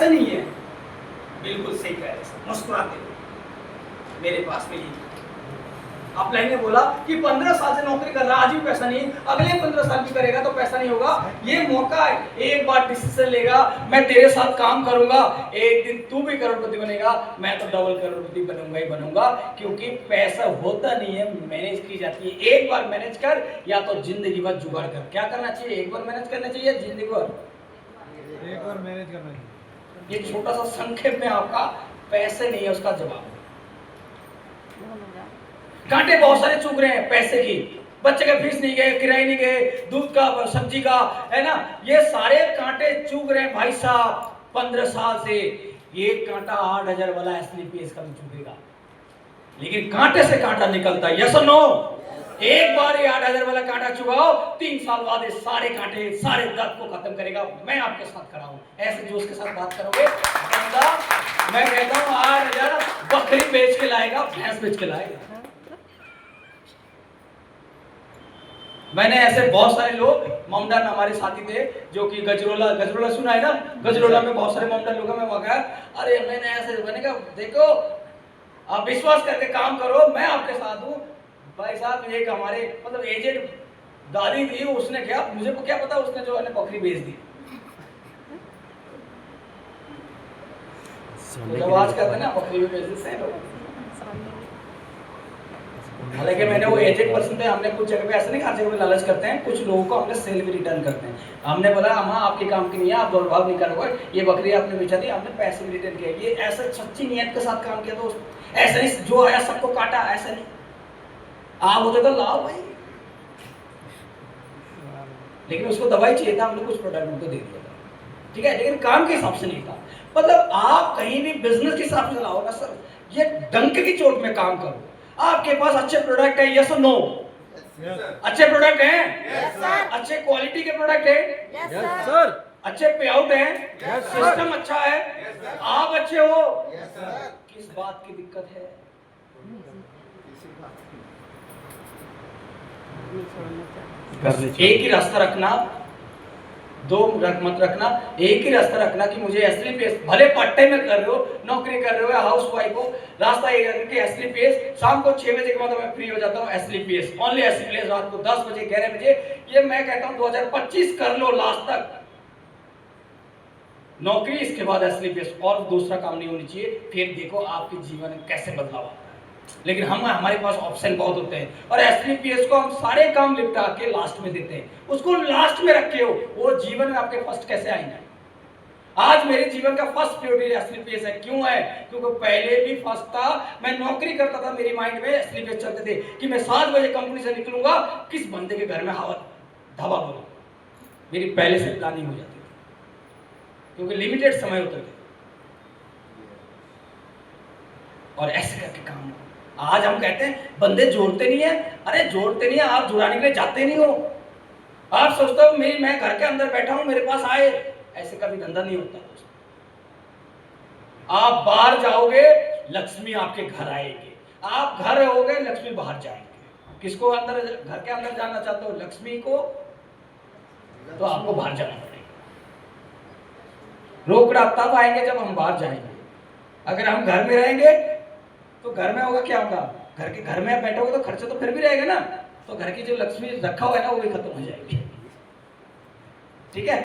पैसे नहीं है। बिल्कुल सही कह रहे हैं, मुस्कुराते हुए मेरे पास मिली। अपलाइन ने बोला कि 15 साल से नौकरी कर रहा, आज भी पैसा नहीं, अगले 15 साल भी करेगा तो पैसा नहीं होगा। ये मौका है, एक बार डिसीजन लेगा, मैं तेरे साथ काम करूंगा, एक दिन तू भी करोड़पति बनेगा, मैं तो डबल करोड़पति बनूंगा ही बनूंगा। क्योंकि पैसा होता नहीं है, मैनेज की जाती है। एक बार मैनेज कर या तो जिंदगी भर जुगाड़ कर। क्या करना चाहिए? एक बार मैनेज करना चाहिए, जिंदगी भर एक बार मैनेज करना चाहिए। ये छोटा सा संक्षेप में आपका पैसे नहीं है उसका जवाब। कांटे बहुत सारे चुग रहे हैं पैसे की, बच्चे का फीस नहीं गए, किराए नहीं गए, दूध का, सब्जी का, है ना, ये सारे कांटे चुग रहे हैं भाई साहब 15 साल से। ये कांटा 8,000 वाला एसलीपीएस का भी चुगेगा, लेकिन कांटे से कांटा निकलता है। यस और नो? एक बार ये 8,000 वाला कांटा चुगाओ, 3 साल बाद ये सारे कांटे, सारे दर्द को खत्म करेगा। मैं आपके साथ खड़ा हूं। ऐसे जोश के साथ बात करोगे बंदा, मैं कहता हूं 8,000 बकरी बेच के लाएगा, भैंस बेच के लाएगा। मैंने ऐसे बहुत सारे लोग, ममडन हमारे साथी थे जो कि गजरोला सुना है ना, गजरोला में बहुत सारे ममडन लोग मैं वहां, अरे मैंने कहा देखो आप विश्वास करके काम करो, मैं आपके साथ हूं। भाई साहब एक हमारे मतलब एजेंट दादी थी, उसने क्या, मुझे क्या पता, उसने जो है बकरी बेच दी। तो जब आज कहते हैं ना बकरी भी बेच दी लोग, हालांकि मैंने वो एजेंट पर्सन थे, हमने कुछ जगह पे ऐसे नहीं, हर जगह पे लालच करते हैं, कुछ लोगों को हमने सेल भी रिटर्न करते हैं। हमने बोला अम्मा आपके काम की नहीं है, आप दौड़भाग नहीं करोगे, ये बकरी आपने बेचा दी, हमने पैसे भी रिटर्न किया। ये ऐसा सच्ची नियत के साथ काम किया दोस्त, ऐसा नहीं जो आया सबको काटा, ऐसा नहीं। आप होते तो लाओ भाई, लेकिन उसको दवाई चाहिए था, हमने कुछ प्रोडक्ट उनको दे दिया था, ठीक है, लेकिन काम के हिसाब से नहीं था। मतलब आप कहीं भी बिजनेस के हिसाब से लाओ ना सर, ये डंक की चोट में काम करो। आपके पास अच्छे प्रोडक्ट है, यस और नो? अच्छे प्रोडक्ट हैं, अच्छे क्वालिटी के प्रोडक्ट है, अच्छे पे आउट है, सिस्टम अच्छा है, आप अच्छे हो, किस बात की दिक्कत है? एक ही रास्ता रखना, दो मत रखना, एक ही रास्ता रखना कि मुझे एसलीपीएस, भले पार्ट टाइम में कर रहे हो, नौकरी कर रहे हो या हाउस वाइफ हो, रास्ता ये रखना कि एसलीपीएस शाम को 6 बजे के बाद मैं फ्री हो जाता हूँ। एसलीपीएस ओनली एसलीपीएस, रात को 10 बजे 11 बजे, ये मैं कहता हूँ 2025 कर लो लास्ट तक नौकरी, इसके बाद एसलीपीएस, और दूसरा काम नहीं होनी चाहिए। फिर देखो आपके जीवन में कैसे बदलाव आता है। लेकिन हमारे पास ऑप्शन बहुत होते हैं, और एसलीपीएस को हम सारे काम निपटा के लास्ट में देते हैं, उसको लास्ट में रखे हो, वो जीवन में आपके फर्स्ट कैसे आएंगे? आज मेरे जीवन का फर्स्ट प्रायोरिटी एसलीपीएस है। क्यों है? क्योंकि पहले भी फर्स्ट था, मैं नौकरी करता था, मेरी माइंड में एसलीपीएस चलते थे कि मैं 7 बजे कंपनी से निकलूंगा, किस बंदे के घर में हवा धवा बोला, मेरी पहले से प्लानिंग हो जाती थी, क्योंकि लिमिटेड समय होते थे, और ऐसे करके काम। आज हम कहते हैं बंदे जोड़ते नहीं है, अरे जोड़ते नहीं है, आप जुड़ाने के लिए जाते नहीं हो। आप सोचते हो मैं घर के अंदर बैठा हूं, मेरे पास आए, ऐसे कभी धंधा नहीं होता। आप बाहर जाओगे, लक्ष्मी आपके घर आएगी, आप घर रहोगे, लक्ष्मी बाहर जाएंगे। किसको अंदर, घर के अंदर जाना चाहते हो? लक्ष्मी को, तो आपको बाहर जाना पड़ेगा। रोकड़ा तब आएंगे जब हम बाहर जाएंगे। अगर हम घर में रहेंगे तो घर में होगा क्या होगा, घर में बैठोगे तो खर्चा तो फिर भी रहेगा ना, तो घर की जो लक्ष्मी रखा हुआ है ना, वो भी खत्म हो जाएगी। ठीक है।